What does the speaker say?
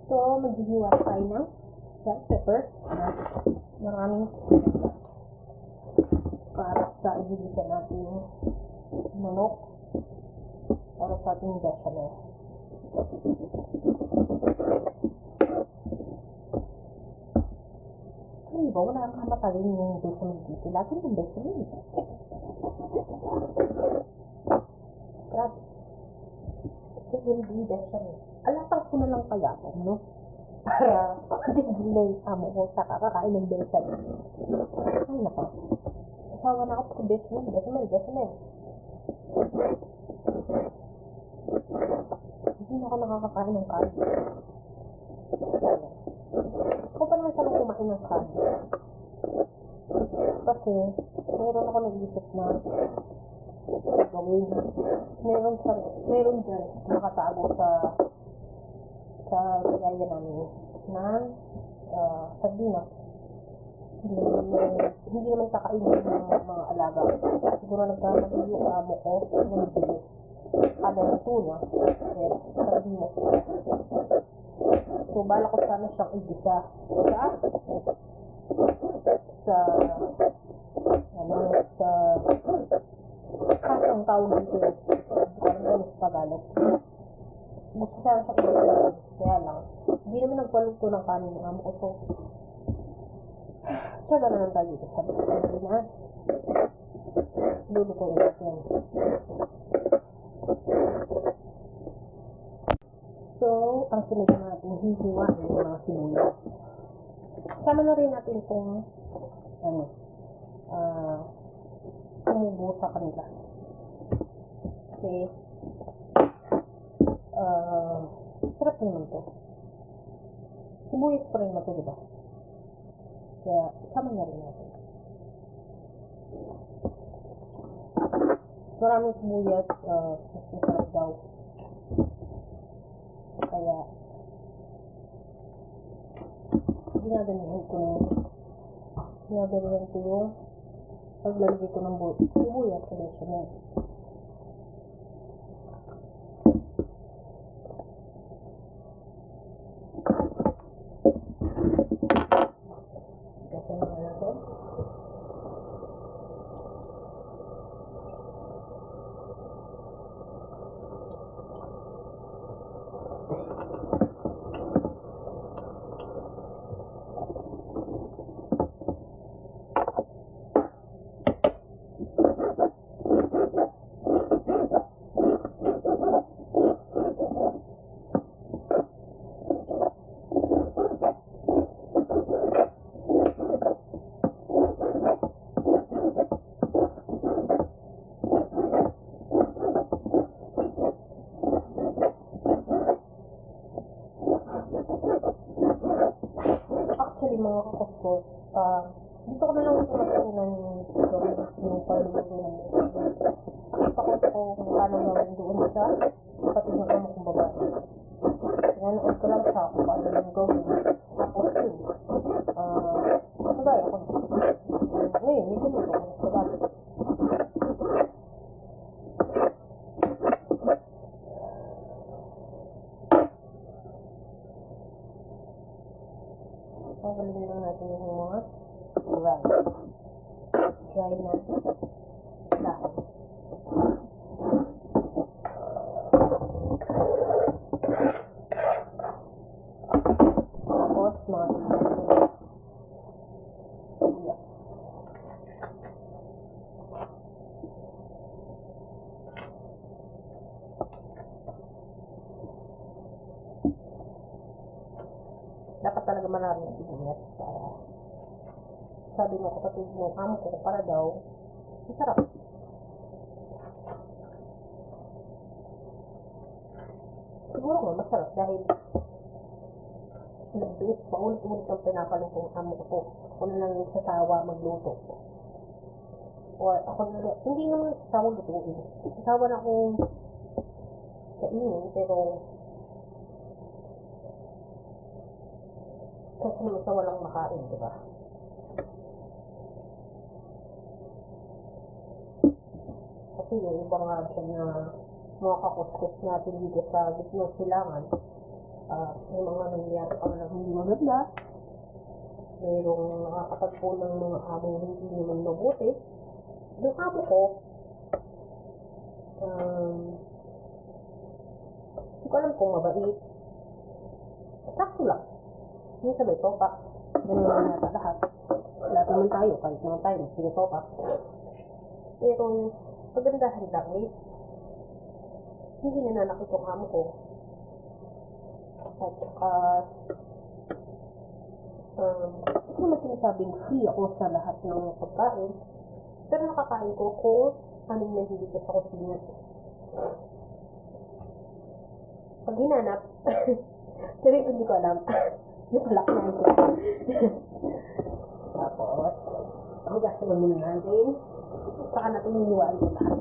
So, maghihiwa tayo ng black pepper na maraming para sa igigisa natin manok para sa ating bechamel. Ano ba? Wala kang kamatayin yung bechamel dito. Lagi yung bechamel. Grabe. Ito hindi bechamel. Alatang ko na lang kaya ito, no? Para matigil na yung amo ko sa kakakain ng bechamel. Ay, nako. Asawa na ako sa bechamel. Hindi na ako nakakakain ng kanin. Ako pa naman sanang kumain ng kanin. Kasi, meron ako nag-isip na gawin. Meron dyan nakatago sa gaya namin ng sardinas. Hindi naman kakainin ng mga alaga. Siguro nagkamali yung amo ko ng bili. Kada ng tuna, sardinas. So, bala ko sana siyang igisa sa kasang tawag dito. Parang sa Tagalog. Gusto sana siya igisa. Kaya lang, hindi naman nagpaluto ng kanin ng amo ko. So, tsaga na lang tayo dito sa sardinas. Lulutuin natin. So, ang sunod natin, hihiwain yung mga sibuyas. Sama na rin natin itong tumubo sa kanila. Kasi, sarap naman ito. Sibuyas pa rin ito, diba? Kaya, sama na rin natin. Maraming sibuyas, mas masarap daw. Kaya, ginagamihan ko yung paglalagay ko ng sibuyas sa bechamel. Gasan na natin. Actually, mga kakuskos, dito ko na lang ito natutunan yung paluto ng bechamel. Nakita ko kung paano gawin doon sa kapatid ng amo kong babae. Nanood ko lang siya kung paano yung gawin. Tapos yun, nagaya ko na. Ngayon, may ganito ko sa dati. Tanggalin lang natin yung mga dry na dahon. Tapos, mga sibuyas. Dapat talaga maraming sibuyas para sabi mo kapatid mo amo ko para daw masarap. Siguro nga masarap dahil nagbis paulit-ulit ang pinapalutong amo ko to. Ako na lang yung sasawa magluto. Or ako na hindi naman sasawa lutuin. Sasawa na akong kainin pero kasi naman sa walang makain, diba? Kasi yung ibang nga dyan na mga kakuskus natin dito sa gitnang silangan, May mga nangyayari pa na hindi maganda. Merong nakakatagpo ng mga among hindi naman mabuti. Yung amo ko, hindi ko alam kung mabait. Sakto lang. Hindi sabay topak. Ganun naman yata lahat. Lahat naman tayo, kahit naman tayo, sinutopak. Pero, pagandahan lang eh. Hindi nananakit yung amo ko. At saka, hindi naman sinasabing free ako sa lahat ng pagkain. Pero nakakain ko kung anong nahilig ko sa kusina. Pag hinanap, sabi ko hindi ko alam. Yung pala kinain ko. Tapos, hugasan mo muna natin. Saka natin niliwaan ko lahat.